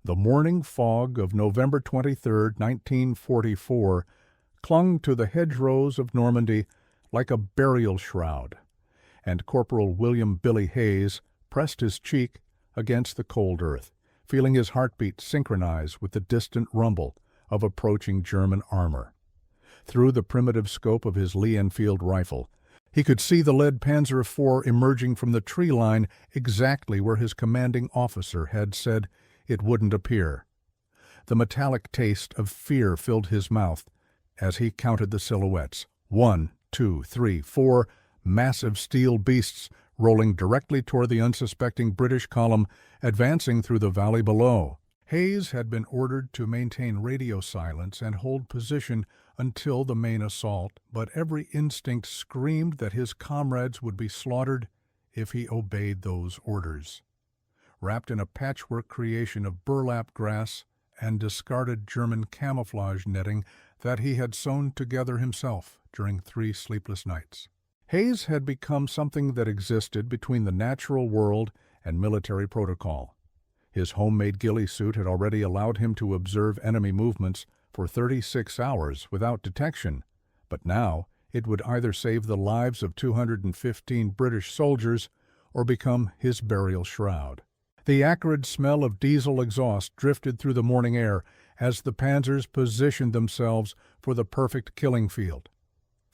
The morning fog of November 23, 1944, clung to the hedgerows of Normandy like a burial shroud, and Corporal William "Billy" Hayes pressed his cheek against the cold earth, feeling his heartbeat synchronize with the distant rumble of approaching German armor. Through the primitive scope of his Lee-Enfield rifle, he could see the lead Panzer IV emerging from the tree line exactly where his commanding officer had said it wouldn't appear. The metallic taste of fear filled his mouth as he counted the silhouettes. 1, 2, 3, 4 massive steel beasts rolling directly toward the unsuspecting British column advancing through the valley below. Hayes had been ordered to maintain radio silence and hold position until the main assault, but every instinct screamed that his comrades would be slaughtered if he obeyed those orders. Wrapped in a patchwork creation of burlap grass and discarded German camouflage netting that he had sewn together himself during 3 sleepless nights, Hayes had become something that existed between the natural world and military protocol. His homemade ghillie suit had already allowed him to observe enemy movements for 36 hours without detection, but now it would either save the lives of 215 British soldiers or become his burial shroud. The acrid smell of diesel exhaust drifted through the morning air as the Panzers positioned themselves for the perfect killing field.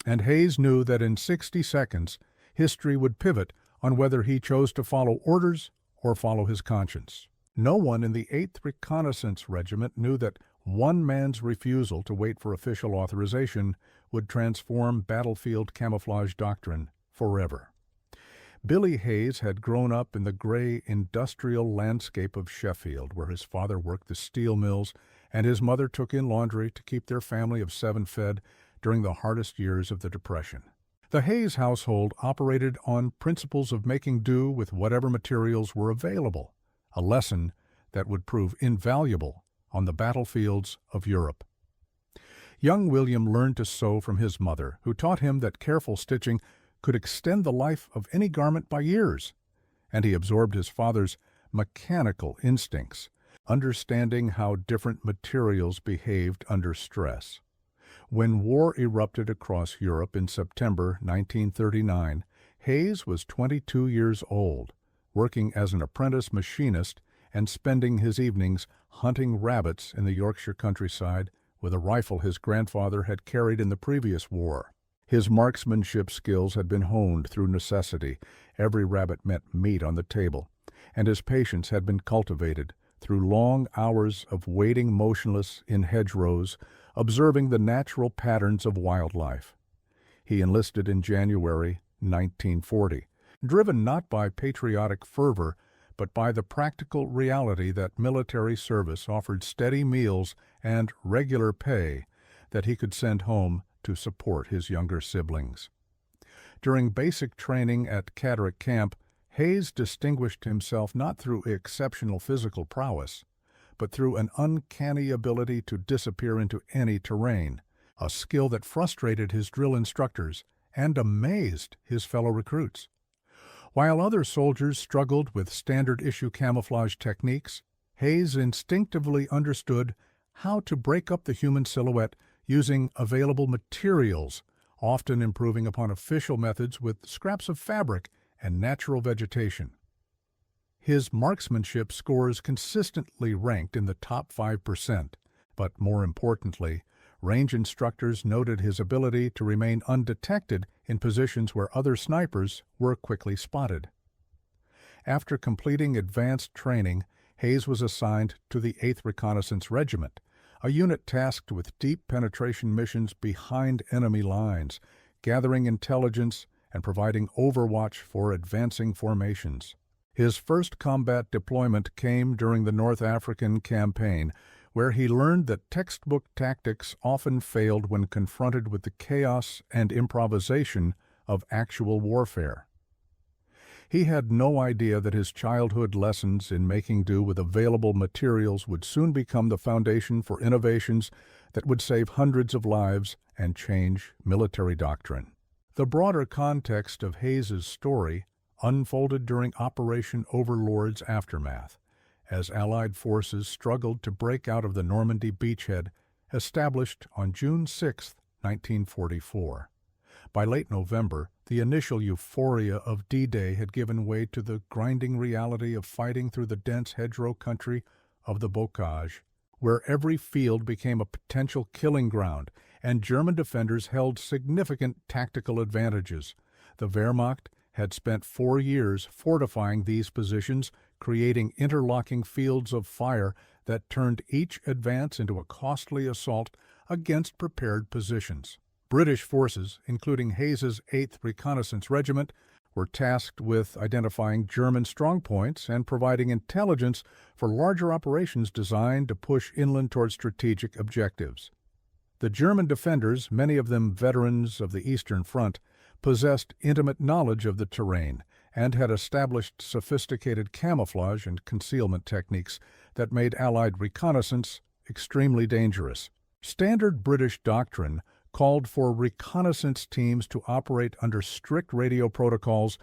And Hayes knew that in 60 seconds, history would pivot on whether he chose to follow orders or follow his conscience. No one in the 8th Reconnaissance Regiment knew that one man's refusal to wait for official authorization would transform battlefield camouflage doctrine forever. Billy Hayes had grown up in the gray industrial landscape of Sheffield, where his father worked the steel mills and his mother took in laundry to keep their family of 7 fed during the hardest years of the Depression. The Hayes household operated on principles of making do with whatever materials were available, a lesson that would prove invaluable on the battlefields of Europe. Young William learned to sew from his mother, who taught him that careful stitching could extend the life of any garment by years, and he absorbed his father's mechanical instincts, understanding how different materials behaved under stress. When war erupted across Europe in September 1939, Hayes was 22 years old, working as an apprentice machinist and spending his evenings hunting rabbits in the Yorkshire countryside with a rifle his grandfather had carried in the previous war. His marksmanship skills had been honed through necessity. Every rabbit meant meat on the table, and his patience had been cultivated through long hours of waiting motionless in hedgerows, observing the natural patterns of wildlife. He enlisted in January 1940, driven not by patriotic fervor, but by the practical reality that military service offered steady meals and regular pay that he could send home to support his younger siblings. During basic training at Catterick Camp, Hayes distinguished himself not through exceptional physical prowess, but through an uncanny ability to disappear into any terrain, a skill that frustrated his drill instructors and amazed his fellow recruits. While other soldiers struggled with standard-issue camouflage techniques, Hayes instinctively understood how to break up the human silhouette using available materials, often improving upon official methods with scraps of fabric and natural vegetation. His marksmanship scores consistently ranked in the top 5%, but more importantly, range instructors noted his ability to remain undetected in positions where other snipers were quickly spotted. After completing advanced training, Hayes was assigned to the 8th Reconnaissance Regiment, a unit tasked with deep penetration missions behind enemy lines, gathering intelligence and providing overwatch for advancing formations. His first combat deployment came during the North African campaign, where he learned that textbook tactics often failed when confronted with the chaos and improvisation of actual warfare. He had no idea that his childhood lessons in making do with available materials would soon become the foundation for innovations that would save hundreds of lives and change military doctrine. The broader context of Hayes's story unfolded during Operation Overlord's aftermath, as Allied forces struggled to break out of the Normandy beachhead established on June 6, 1944. By late November, the initial euphoria of D-Day had given way to the grinding reality of fighting through the dense hedgerow country of the Bocage, where every field became a potential killing ground, and German defenders held significant tactical advantages. The Wehrmacht had spent 4 years fortifying these positions, creating interlocking fields of fire that turned each advance into a costly assault against prepared positions. British forces, including Hayes's 8th Reconnaissance Regiment, were tasked with identifying German strongpoints and providing intelligence for larger operations designed to push inland toward strategic objectives. The German defenders, many of them veterans of the Eastern Front, possessed intimate knowledge of the terrain and had established sophisticated camouflage and concealment techniques that made Allied reconnaissance extremely dangerous. Standard British doctrine called for reconnaissance teams to operate under strict radio protocols,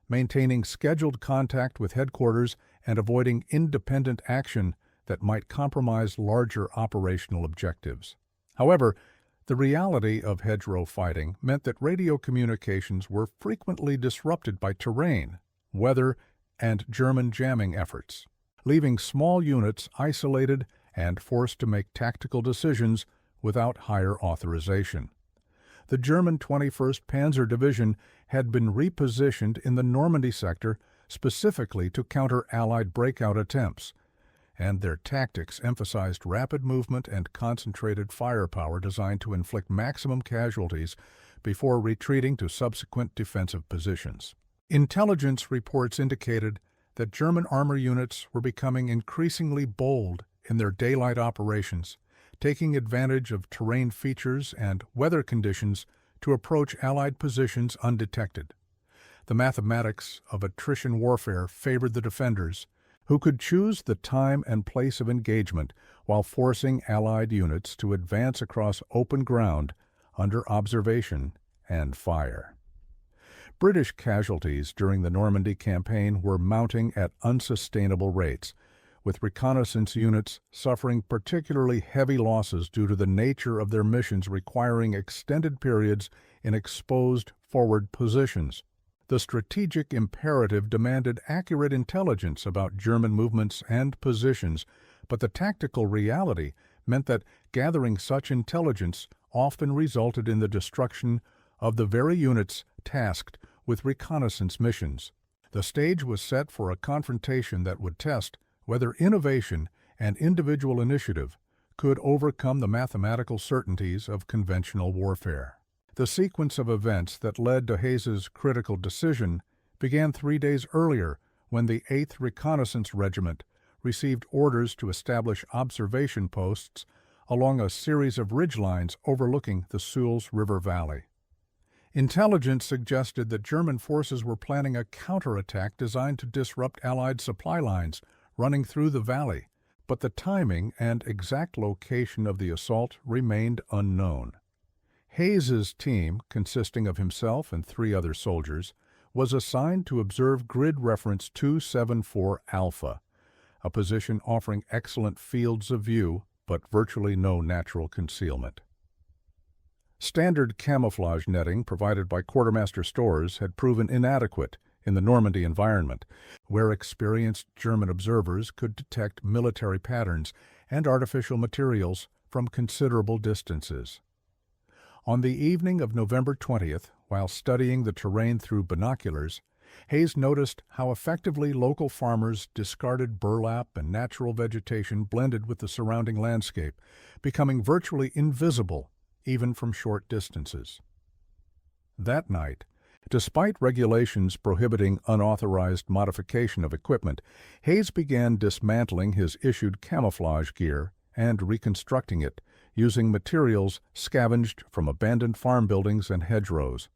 maintaining scheduled contact with headquarters and avoiding independent action that might compromise larger operational objectives. However, the reality of hedgerow fighting meant that radio communications were frequently disrupted by terrain, weather, and German jamming efforts, leaving small units isolated and forced to make tactical decisions without higher authorization. The German 21st Panzer Division had been repositioned in the Normandy sector specifically to counter Allied breakout attempts, and their tactics emphasized rapid movement and concentrated firepower designed to inflict maximum casualties before retreating to subsequent defensive positions. Intelligence reports indicated that German armor units were becoming increasingly bold in their daylight operations, taking advantage of terrain features and weather conditions to approach Allied positions undetected. The mathematics of attrition warfare favored the defenders, who could choose the time and place of engagement while forcing Allied units to advance across open ground under observation and fire. British casualties during the Normandy campaign were mounting at unsustainable rates, with reconnaissance units suffering particularly heavy losses due to the nature of their missions requiring extended periods in exposed forward positions. The strategic imperative demanded accurate intelligence about German movements and positions, but the tactical reality meant that gathering such intelligence often resulted in the destruction of the very units tasked with reconnaissance missions. The stage was set for a confrontation that would test whether innovation and individual initiative could overcome the mathematical certainties of conventional warfare. The sequence of events that led to Hayes's critical decision began 3 days earlier when the 8th Reconnaissance Regiment received orders to establish observation posts along a series of ridgelines overlooking the Sules River Valley. Intelligence suggested that German forces were planning a counterattack designed to disrupt Allied supply lines running through the valley, but the timing and exact location of the assault remained unknown. Hayes's team, consisting of himself and 3 other soldiers, was assigned to observe grid reference 274 Alpha, a position offering excellent fields of view but virtually no natural concealment. Standard camouflage netting provided by quartermaster stores had proven inadequate in the Normandy environment, where experienced German observers could detect military patterns and artificial materials from considerable distances. On the evening of November 20th, while studying the terrain through binoculars, Hayes noticed how effectively local farmers discarded burlap and natural vegetation blended with the surrounding landscape, becoming virtually invisible even from short distances. That night, despite regulations prohibiting unauthorized modification of equipment, Hayes began dismantling his issued camouflage gear and reconstructing it using materials scavenged from abandoned farm buildings and hedgerows.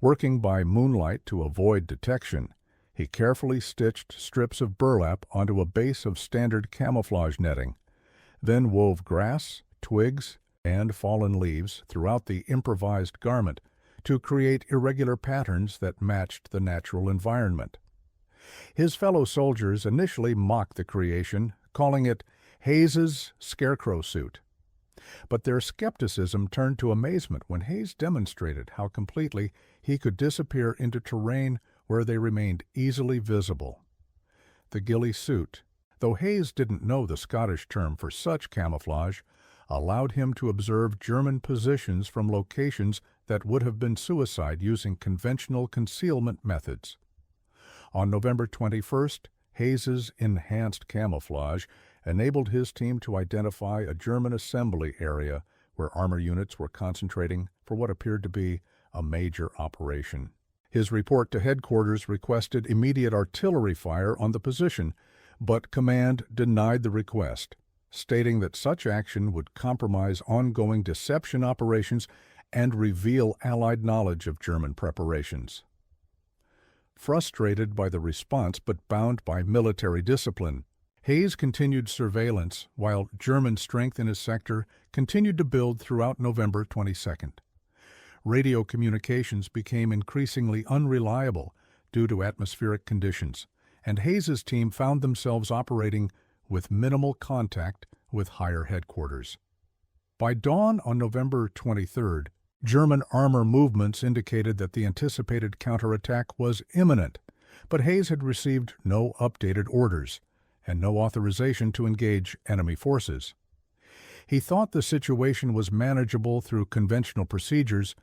Working by moonlight to avoid detection, he carefully stitched strips of burlap onto a base of standard camouflage netting, then wove grass, twigs, and fallen leaves throughout the improvised garment to create irregular patterns that matched the natural environment. His fellow soldiers initially mocked the creation, calling it Hayes's scarecrow suit. But their skepticism turned to amazement when Hayes demonstrated how completely he could disappear into terrain where they remained easily visible. The ghillie suit, though Hayes didn't know the Scottish term for such camouflage, allowed him to observe German positions from locations that would have been suicide using conventional concealment methods. On November 21st, Hayes's enhanced camouflage enabled his team to identify a German assembly area where armor units were concentrating for what appeared to be a major operation. His report to headquarters requested immediate artillery fire on the position, but command denied the request, stating that such action would compromise ongoing deception operations and reveal Allied knowledge of German preparations. Frustrated by the response but bound by military discipline, Hayes continued surveillance while German strength in his sector continued to build throughout November 22nd. Radio communications became increasingly unreliable due to atmospheric conditions, and Hayes's team found themselves operating with minimal contact with higher headquarters. By dawn on November 23rd, German armor movements indicated that the anticipated counterattack was imminent, but Hayes had received no updated orders and no authorization to engage enemy forces. He thought the situation was manageable through conventional procedures,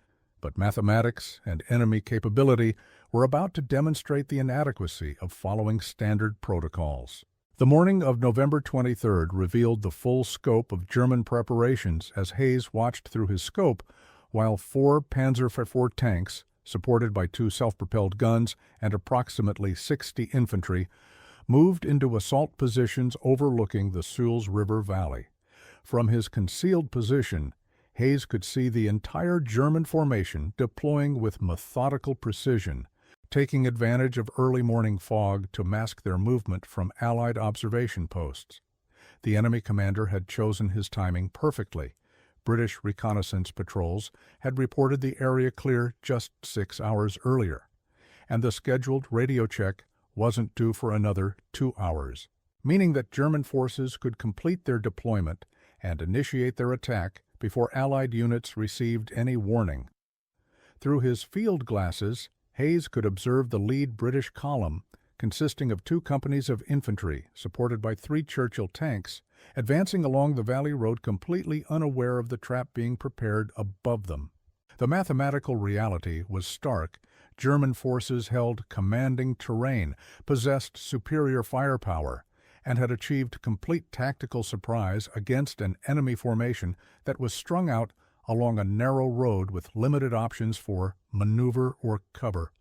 but mathematics and enemy capability were about to demonstrate the inadequacy of following standard protocols. The morning of November 23rd revealed the full scope of German preparations as Hayes watched through his scope while 4 Panzer IV tanks, supported by 2 self-propelled guns and approximately 60 infantry, moved into assault positions overlooking the Sules River Valley. From his concealed position, Hayes could see the entire German formation deploying with methodical precision, taking advantage of early morning fog to mask their movement from Allied observation posts. The enemy commander had chosen his timing perfectly. British reconnaissance patrols had reported the area clear just 6 hours earlier, and the scheduled radio check wasn't due for another 2 hours, meaning that German forces could complete their deployment and initiate their attack before Allied units received any warning. Through his field glasses, Hayes could observe the lead British column, consisting of 2 companies of infantry supported by 3 Churchill tanks, advancing along the valley road completely unaware of the trap being prepared above them. The mathematical reality was stark. German forces held commanding terrain, possessed superior firepower, and had achieved complete tactical surprise against an enemy formation that was strung out along a narrow road with limited options for maneuver or cover.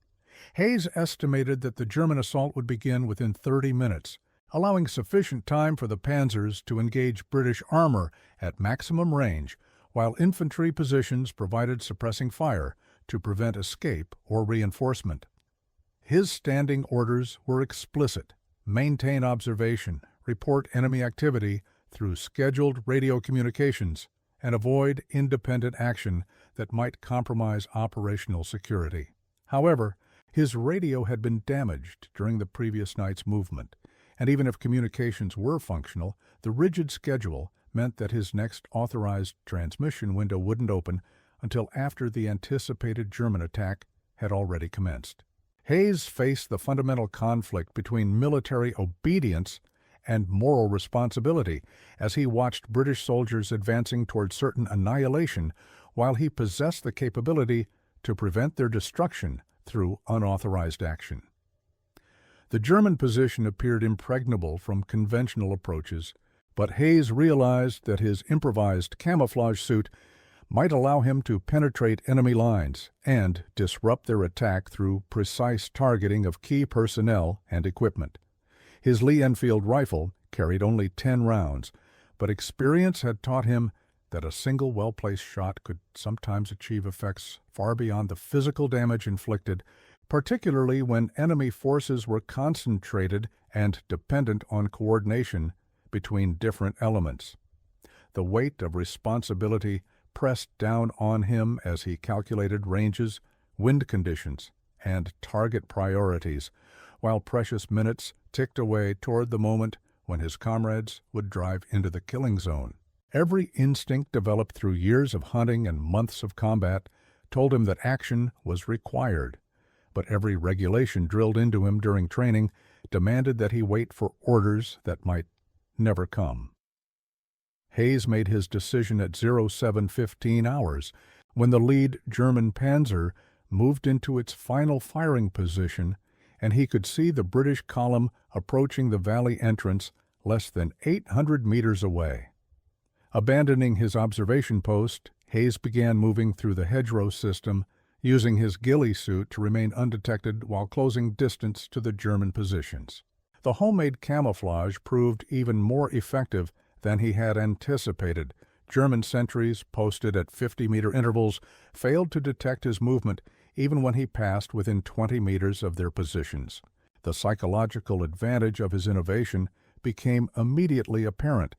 Hayes estimated that the German assault would begin within 30 minutes, allowing sufficient time for the Panzers to engage British armor at maximum range, while infantry positions provided suppressing fire to prevent escape or reinforcement. His standing orders were explicit: maintain observation, report enemy activity through scheduled radio communications, and avoid independent action that might compromise operational security. However, his radio had been damaged during the previous night's movement, and even if communications were functional, the rigid schedule meant that his next authorized transmission window wouldn't open until after the anticipated German attack had already commenced. Hayes faced the fundamental conflict between military obedience and moral responsibility as he watched British soldiers advancing toward certain annihilation while he possessed the capability to prevent their destruction through unauthorized action. The German position appeared impregnable from conventional approaches, but Hayes realized that his improvised camouflage suit might allow him to penetrate enemy lines and disrupt their attack through precise targeting of key personnel and equipment. His Lee Enfield rifle carried only 10 rounds, but experience had taught him that a single well-placed shot could sometimes achieve effects far beyond the physical damage inflicted, particularly when enemy forces were concentrated and dependent on coordination between different elements. The weight of responsibility pressed down on him as he calculated ranges, wind conditions, and target priorities, while precious minutes ticked away toward the moment when his comrades would drive into the killing zone. Every instinct developed through years of hunting and months of combat told him that action was required, but every regulation drilled into him during training demanded that he wait for orders that might never come. Hayes made his decision at 07:15 hours, when the lead German Panzer moved into its final firing position, and he could see the British column approaching the valley entrance less than 800 meters away. Abandoning his observation post, Hayes began moving through the hedgerow system, using his ghillie suit to remain undetected while closing distance to the German positions. The homemade camouflage proved even more effective than he had anticipated. German sentries, posted at 50-meter intervals, failed to detect his movement even when he passed within 20 meters of their positions. The psychological advantage of his innovation became immediately apparent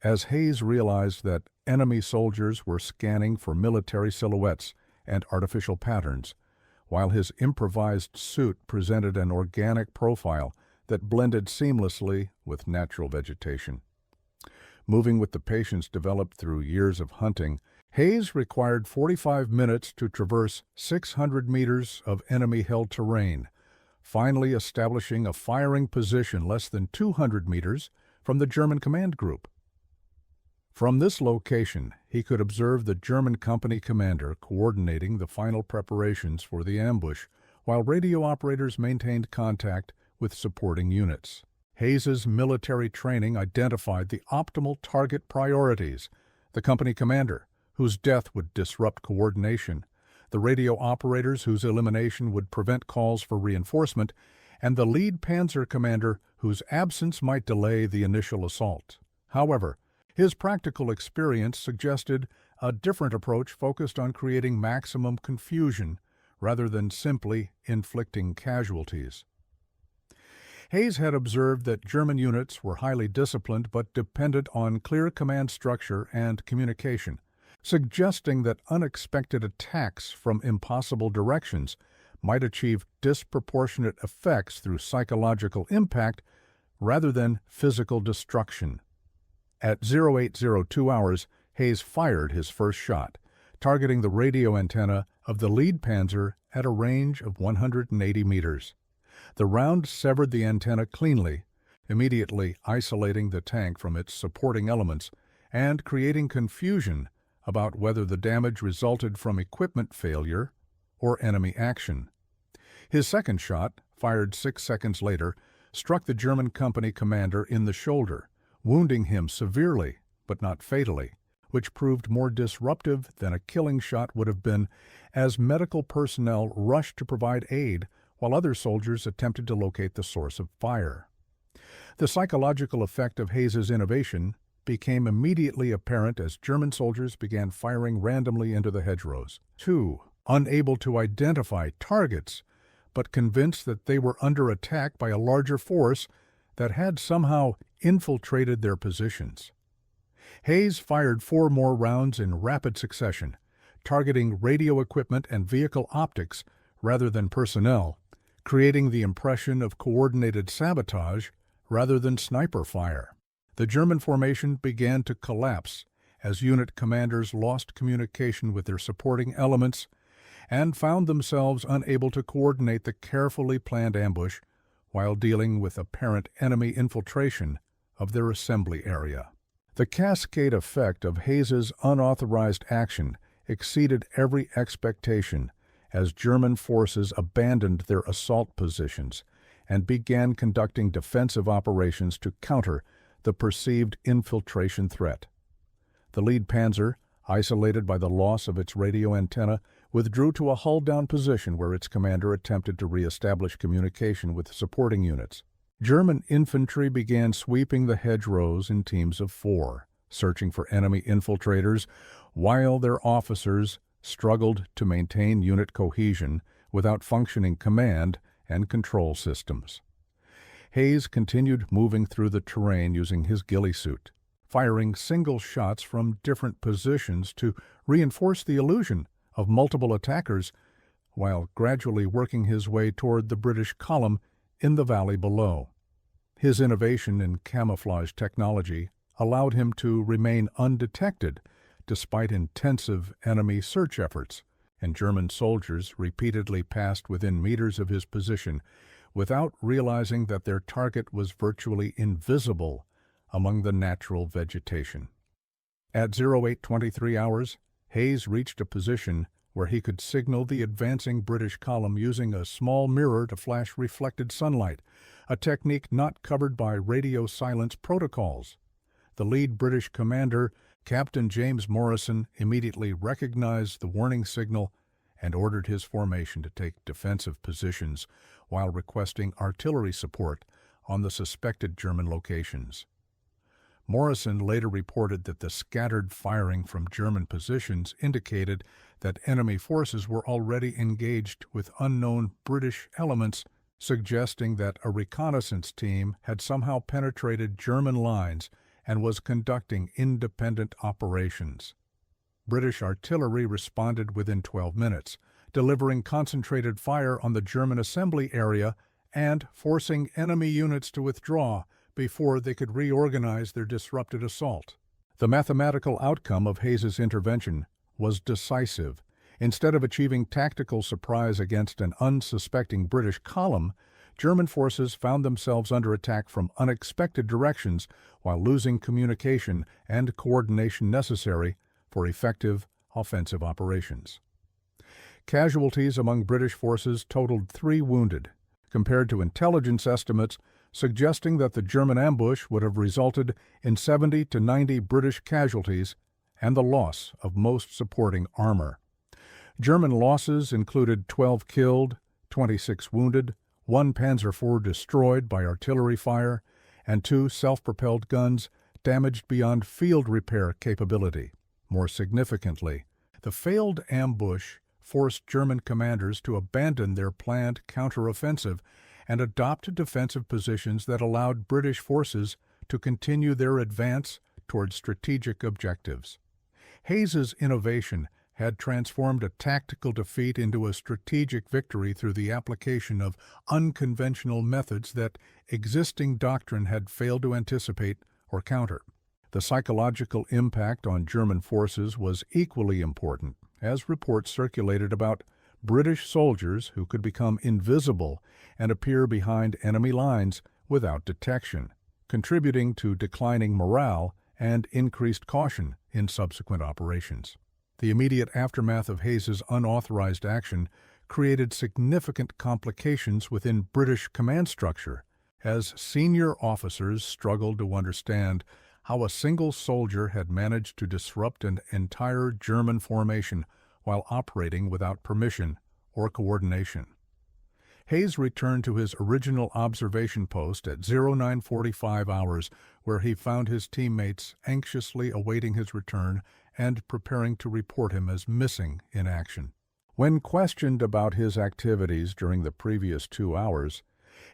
as Hayes realized that enemy soldiers were scanning for military silhouettes and artificial patterns, while his improvised suit presented an organic profile that blended seamlessly with natural vegetation. Moving with the patience developed through years of hunting, Hayes required 45 minutes to traverse 600 meters of enemy-held terrain, finally establishing a firing position less than 200 meters from the German command group. From this location, he could observe the German company commander coordinating the final preparations for the ambush, while radio operators maintained contact with supporting units. Hayes's military training identified the optimal target priorities: the company commander, whose death would disrupt coordination, the radio operators whose elimination would prevent calls for reinforcement, and the lead Panzer commander whose absence might delay the initial assault. However, his practical experience suggested a different approach focused on creating maximum confusion rather than simply inflicting casualties. Hayes had observed that German units were highly disciplined but dependent on clear command structure and communication, suggesting that unexpected attacks from impossible directions might achieve disproportionate effects through psychological impact rather than physical destruction. At 0802 hours, Hayes fired his first shot, targeting the radio antenna of the lead Panzer at a range of 180 meters. The round severed the antenna cleanly, immediately isolating the tank from its supporting elements and creating confusion about whether the damage resulted from equipment failure or enemy action. His second shot, fired 6 seconds later, struck the German company commander in the shoulder, wounding him severely but not fatally, which proved more disruptive than a killing shot would have been, as medical personnel rushed to provide aid while other soldiers attempted to locate the source of fire. The psychological effect of Hayes's innovation became immediately apparent as German soldiers began firing randomly into the hedgerows. 2. Unable to identify targets, but convinced that they were under attack by a larger force that had somehow infiltrated their positions. Hayes fired 4 more rounds in rapid succession, targeting radio equipment and vehicle optics rather than personnel, creating the impression of coordinated sabotage rather than sniper fire. The German formation began to collapse as unit commanders lost communication with their supporting elements and found themselves unable to coordinate the carefully planned ambush while dealing with apparent enemy infiltration of their assembly area. The cascade effect of Hayes's unauthorized action exceeded every expectation as German forces abandoned their assault positions and began conducting defensive operations to counter the perceived infiltration threat. The lead Panzer, isolated by the loss of its radio antenna, withdrew to a hull-down position where its commander attempted to re-establish communication with supporting units. German infantry began sweeping the hedgerows in teams of 4, searching for enemy infiltrators, while their officers struggled to maintain unit cohesion without functioning command and control systems. Hayes continued moving through the terrain using his ghillie suit, firing single shots from different positions to reinforce the illusion of multiple attackers, while gradually working his way toward the British column in the valley below. His innovation in camouflage technology allowed him to remain undetected despite intensive enemy search efforts, and German soldiers repeatedly passed within meters of his position without realizing that their target was virtually invisible among the natural vegetation. At 0823 hours, Hayes reached a position where he could signal the advancing British column using a small mirror to flash reflected sunlight, a technique not covered by radio silence protocols. The lead British commander, Captain James Morrison, immediately recognized the warning signal and ordered his formation to take defensive positions while requesting artillery support on the suspected German locations. Morrison later reported that the scattered firing from German positions indicated that enemy forces were already engaged with unknown British elements, suggesting that a reconnaissance team had somehow penetrated German lines and was conducting independent operations. British artillery responded within 12 minutes, delivering concentrated fire on the German assembly area and forcing enemy units to withdraw before they could reorganize their disrupted assault. The mathematical outcome of Hayes's intervention was decisive. Instead of achieving tactical surprise against an unsuspecting British column, German forces found themselves under attack from unexpected directions while losing communication and coordination necessary for effective offensive operations. Casualties among British forces totaled 3 wounded, compared to intelligence estimates suggesting that the German ambush would have resulted in 70 to 90 British casualties and the loss of most supporting armor. German losses included 12 killed, 26 wounded, 1 Panzer IV destroyed by artillery fire, and 2 self-propelled guns damaged beyond field repair capability. More significantly, the failed ambush forced German commanders to abandon their planned counteroffensive and adopt defensive positions that allowed British forces to continue their advance toward strategic objectives. Hayes's innovation had transformed a tactical defeat into a strategic victory through the application of unconventional methods that existing doctrine had failed to anticipate or counter. The psychological impact on German forces was equally important, as reports circulated about British soldiers who could become invisible and appear behind enemy lines without detection, contributing to declining morale and increased caution in subsequent operations. The immediate aftermath of Hayes's unauthorized action created significant complications within British command structure, as senior officers struggled to understand how a single soldier had managed to disrupt an entire German formation while operating without permission or coordination. Hayes returned to his original observation post at 0945 hours, where he found his teammates anxiously awaiting his return and preparing to report him as missing in action. When questioned about his activities during the previous 2 hours,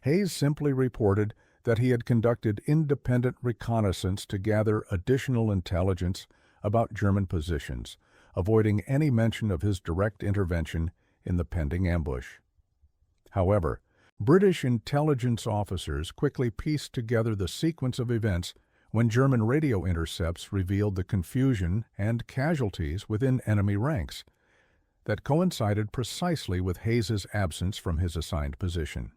Hayes simply reported that he had conducted independent reconnaissance to gather additional intelligence about German positions, avoiding any mention of his direct intervention in the pending ambush. However, British intelligence officers quickly pieced together the sequence of events when German radio intercepts revealed the confusion and casualties within enemy ranks that coincided precisely with Hayes's absence from his assigned position.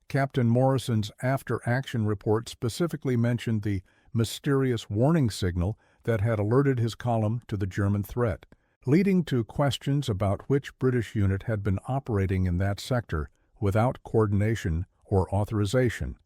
Captain Morrison's after-action report specifically mentioned the mysterious warning signal that had alerted his column to the German threat, leading to questions about which British unit had been operating in that sector without coordination or authorization.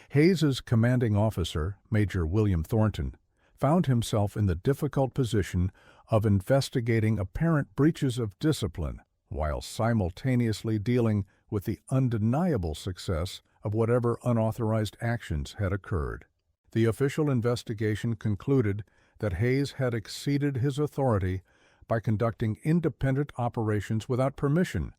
Hayes's commanding officer, Major William Thornton, found himself in the difficult position of investigating apparent breaches of discipline while simultaneously dealing with the undeniable success of whatever unauthorized actions had occurred. The official investigation concluded that Hayes had exceeded his authority by conducting independent operations without permission,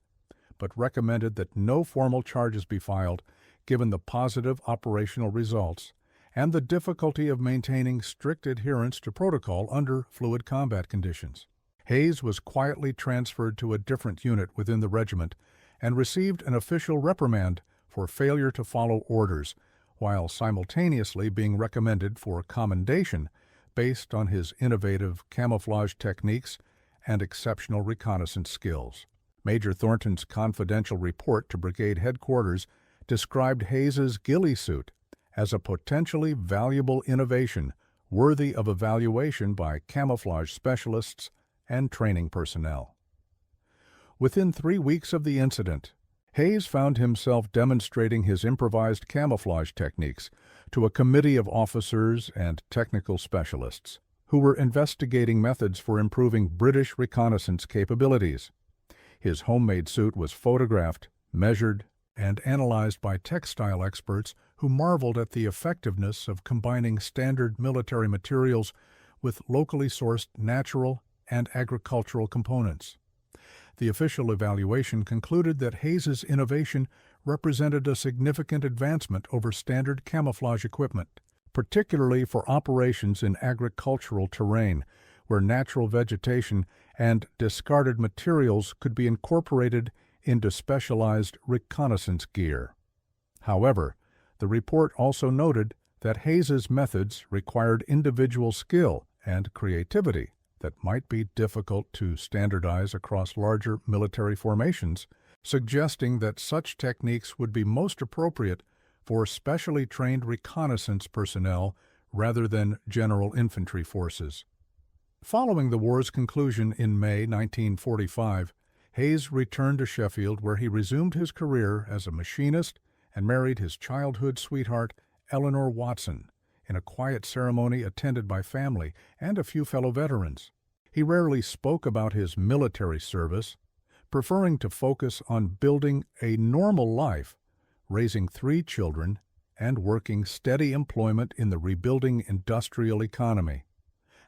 but recommended that no formal charges be filed given the positive operational results and the difficulty of maintaining strict adherence to protocol under fluid combat conditions. Hayes was quietly transferred to a different unit within the regiment and received an official reprimand for failure to follow orders, while simultaneously being recommended for commendation based on his innovative camouflage techniques and exceptional reconnaissance skills. Major Thornton's confidential report to brigade headquarters described Hayes's ghillie suit as a potentially valuable innovation worthy of evaluation by camouflage specialists and training personnel. Within 3 weeks of the incident, Hayes found himself demonstrating his improvised camouflage techniques to a committee of officers and technical specialists who were investigating methods for improving British reconnaissance capabilities. His homemade suit was photographed, measured, and analyzed by textile experts who marveled at the effectiveness of combining standard military materials with locally sourced natural and agricultural components. The official evaluation concluded that Hayes's innovation represented a significant advancement over standard camouflage equipment, particularly for operations in agricultural terrain, where natural vegetation and discarded materials could be incorporated into specialized reconnaissance gear. However, the report also noted that Hayes's methods required individual skill and creativity that might be difficult to standardize across larger military formations, suggesting that such techniques would be most appropriate for specially trained reconnaissance personnel rather than general infantry forces. Following the war's conclusion in May 1945, Hayes returned to Sheffield, where he resumed his career as a machinist and married his childhood sweetheart, Eleanor Watson, in a quiet ceremony attended by family and a few fellow veterans. He rarely spoke about his military service, preferring to focus on building a normal life, raising 3 children, and working steady employment in the rebuilding industrial economy.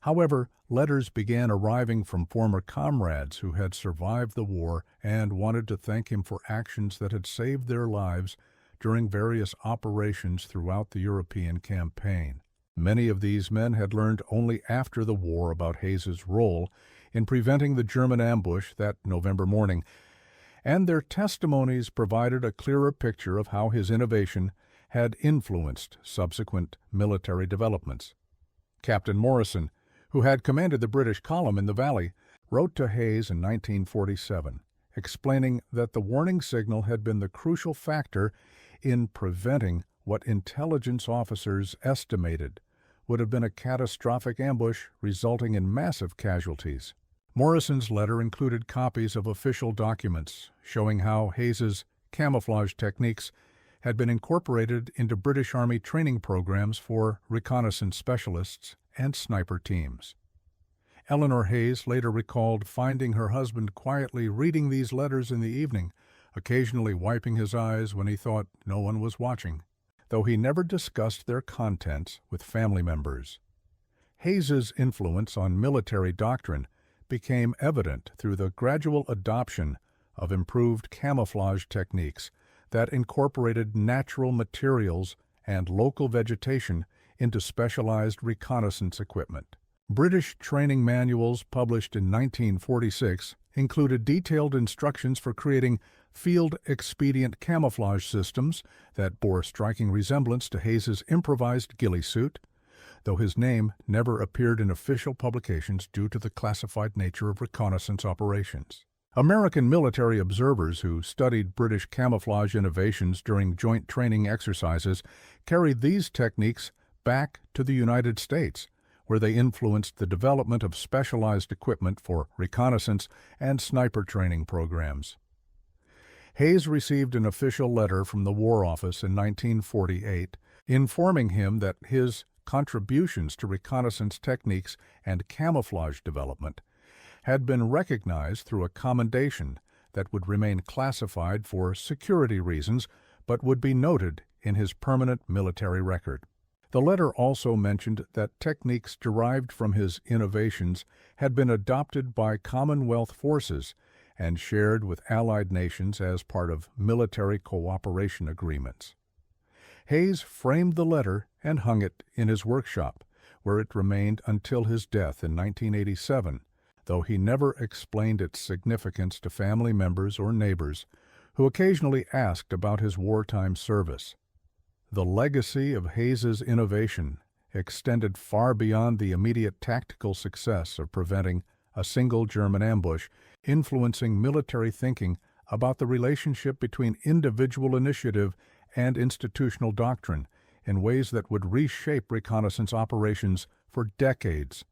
However, letters began arriving from former comrades who had survived the war and wanted to thank him for actions that had saved their lives during various operations throughout the European campaign. Many of these men had learned only after the war about Hayes's role in preventing the German ambush that November morning, and their testimonies provided a clearer picture of how his innovation had influenced subsequent military developments. Captain Morrison, who had commanded the British column in the valley, wrote to Hayes in 1947, explaining that the warning signal had been the crucial factor in preventing what intelligence officers estimated would have been a catastrophic ambush resulting in massive casualties. Morrison's letter included copies of official documents showing how Hayes's camouflage techniques had been incorporated into British Army training programs for reconnaissance specialists and sniper teams. Eleanor Hayes later recalled finding her husband quietly reading these letters in the evening, occasionally wiping his eyes when he thought no one was watching, though he never discussed their contents with family members. Hayes's influence on military doctrine became evident through the gradual adoption of improved camouflage techniques that incorporated natural materials and local vegetation into specialized reconnaissance equipment. British training manuals published in 1946 included detailed instructions for creating field-expedient camouflage systems that bore striking resemblance to Hayes's improvised ghillie suit, though his name never appeared in official publications due to the classified nature of reconnaissance operations. American military observers who studied British camouflage innovations during joint training exercises carried these techniques back to the United States, where they influenced the development of specialized equipment for reconnaissance and sniper training programs. Hayes received an official letter from the War Office in 1948 informing him that his contributions to reconnaissance techniques and camouflage development had been recognized through a commendation that would remain classified for security reasons but would be noted in his permanent military record. The letter also mentioned that techniques derived from his innovations had been adopted by Commonwealth forces and shared with allied nations as part of military cooperation agreements. Hayes framed the letter and hung it in his workshop, where it remained until his death in 1987, though he never explained its significance to family members or neighbors who occasionally asked about his wartime service. The legacy of Hayes's innovation extended far beyond the immediate tactical success of preventing a single German ambush, influencing military thinking about the relationship between individual initiative and institutional doctrine in ways that would reshape reconnaissance operations for decades.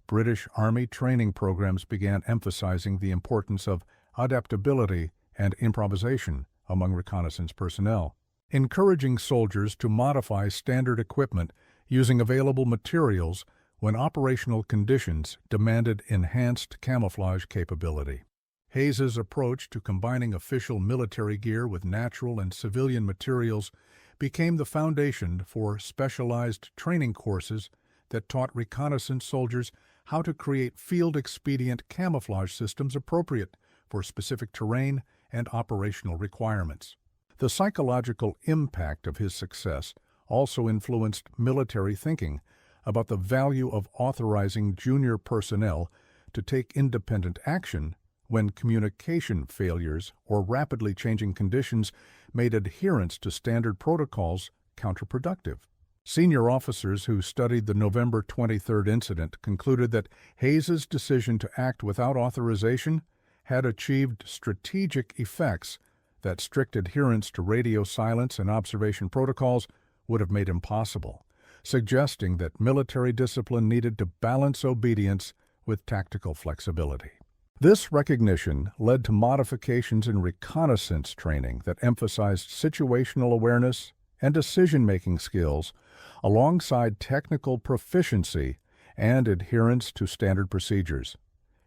British Army training programs began emphasizing the importance of adaptability and improvisation among reconnaissance personnel, encouraging soldiers to modify standard equipment using available materials when operational conditions demanded enhanced camouflage capability. Hayes's approach to combining official military gear with natural and civilian materials became the foundation for specialized training courses that taught reconnaissance soldiers how to create field-expedient camouflage systems appropriate for specific terrain and operational requirements. The psychological impact of his success also influenced military thinking about the value of authorizing junior personnel to take independent action when communication failures or rapidly changing conditions made adherence to standard protocols counterproductive. Senior officers who studied the November 23rd incident concluded that Hayes's decision to act without authorization had achieved strategic effects that strict adherence to radio silence and observation protocols would have made impossible, suggesting that military discipline needed to balance obedience with tactical flexibility. This recognition led to modifications in reconnaissance training that emphasized situational awareness and decision-making skills alongside technical proficiency and adherence to standard procedures.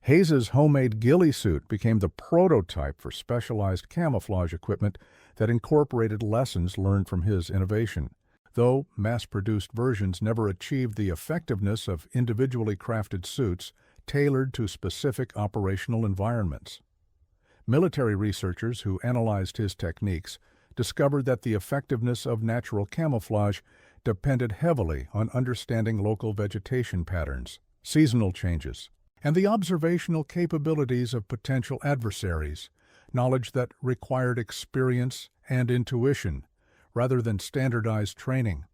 Hayes's homemade ghillie suit became the prototype for specialized camouflage equipment that incorporated lessons learned from his innovation, though mass-produced versions never achieved the effectiveness of individually crafted suits tailored to specific operational environments. Military researchers who analyzed his techniques discovered that the effectiveness of natural camouflage depended heavily on understanding local vegetation patterns, seasonal changes, and the observational capabilities of potential adversaries, knowledge that required experience and intuition rather than standardized training.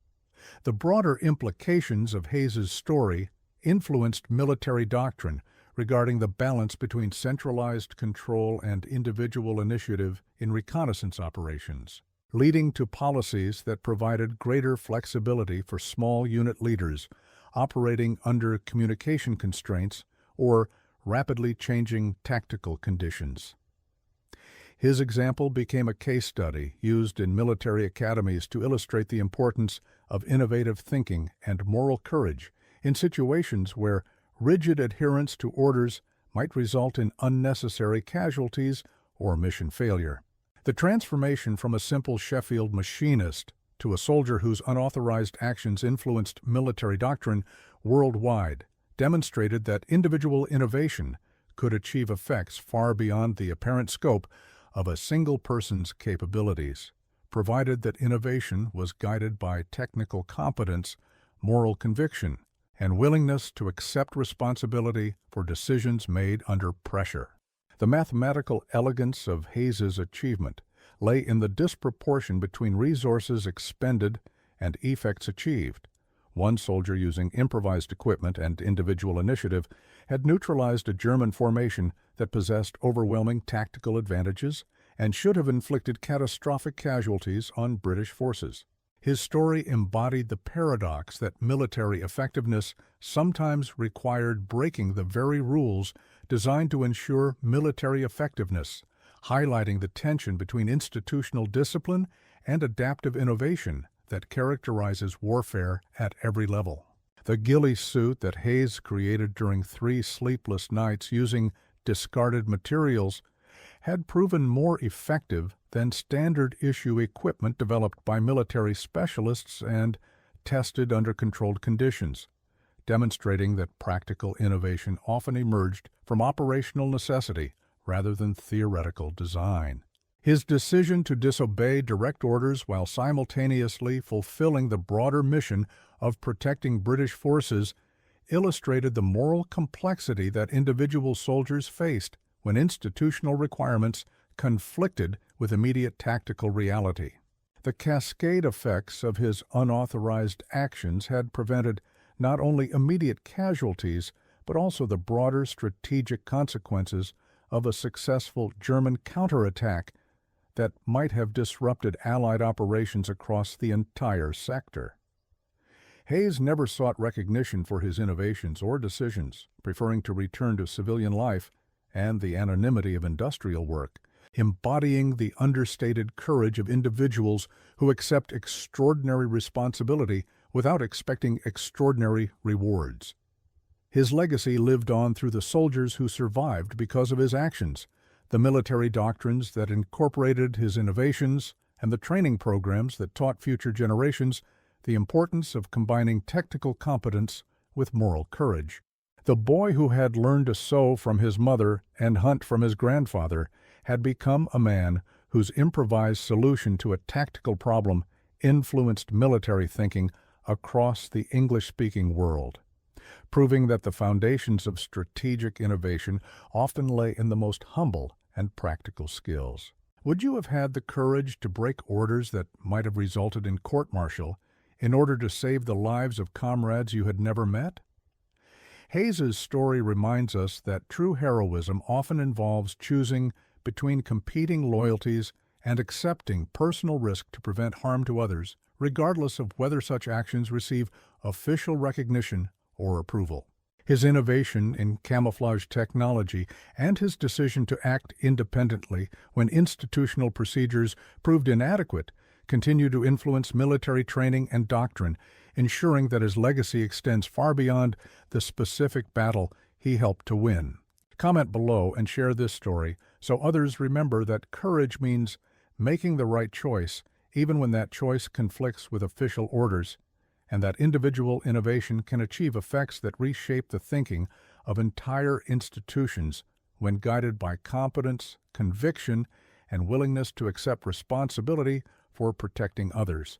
The broader implications of Hayes's story influenced military doctrine regarding the balance between centralized control and individual initiative in reconnaissance operations, leading to policies that provided greater flexibility for small unit leaders operating under communication constraints or rapidly changing tactical conditions. His example became a case study used in military academies to illustrate the importance of innovative thinking and moral courage in situations where rigid adherence to orders might result in unnecessary casualties or mission failure. The transformation from a simple Sheffield machinist to a soldier whose unauthorized actions influenced military doctrine worldwide demonstrated that individual innovation could achieve effects far beyond the apparent scope of a single person's capabilities, provided that innovation was guided by technical competence, moral conviction, and willingness to accept responsibility for decisions made under pressure. The mathematical elegance of Hayes's achievement lay in the disproportion between resources expended and effects achieved. One soldier using improvised equipment and individual initiative had neutralized a German formation that possessed overwhelming tactical advantages and should have inflicted catastrophic casualties on British forces. His story embodied the paradox that military effectiveness sometimes required breaking the very rules designed to ensure military effectiveness, highlighting the tension between institutional discipline and adaptive innovation that characterizes warfare at every level. The ghillie suit that Hayes created during 3 sleepless nights using discarded materials had proven more effective than standard-issue equipment developed by military specialists and tested under controlled conditions, demonstrating that practical innovation often emerged from operational necessity rather than theoretical design. His decision to disobey direct orders while simultaneously fulfilling the broader mission of protecting British forces illustrated the moral complexity that individual soldiers faced when institutional requirements conflicted with immediate tactical reality. The cascade effects of his unauthorized actions had prevented not only immediate casualties, but also the broader strategic consequences of a successful German counterattack that might have disrupted Allied operations across the entire sector. Hayes never sought recognition for his innovations or decisions, preferring to return to civilian life and the anonymity of industrial work, embodying the understated courage of individuals who accept extraordinary responsibility without expecting extraordinary rewards. His legacy lived on through the soldiers who survived because of his actions, the military doctrines that incorporated his innovations, and the training programs that taught future generations the importance of combining technical competence with moral courage. The boy who had learned to sew from his mother and hunt from his grandfather had become a man whose improvised solution to a tactical problem influenced military thinking across the English-speaking world, proving that the foundations of strategic innovation often lay in the most humble and practical skills. Would you have had the courage to break orders that might have resulted in court-martial in order to save the lives of comrades you had never met? Hayes's story reminds us that true heroism often involves choosing between competing loyalties and accepting personal risk to prevent harm to others, regardless of whether such actions receive official recognition or approval. His innovation in camouflage technology and his decision to act independently when institutional procedures proved inadequate continue to influence military training and doctrine, ensuring that his legacy extends far beyond the specific battle he helped to win. Comment below and share this story so others remember that courage means making the right choice even when that choice conflicts with official orders, and that individual innovation can achieve effects that reshape the thinking of entire institutions when guided by competence, conviction, and willingness to accept responsibility for protecting others.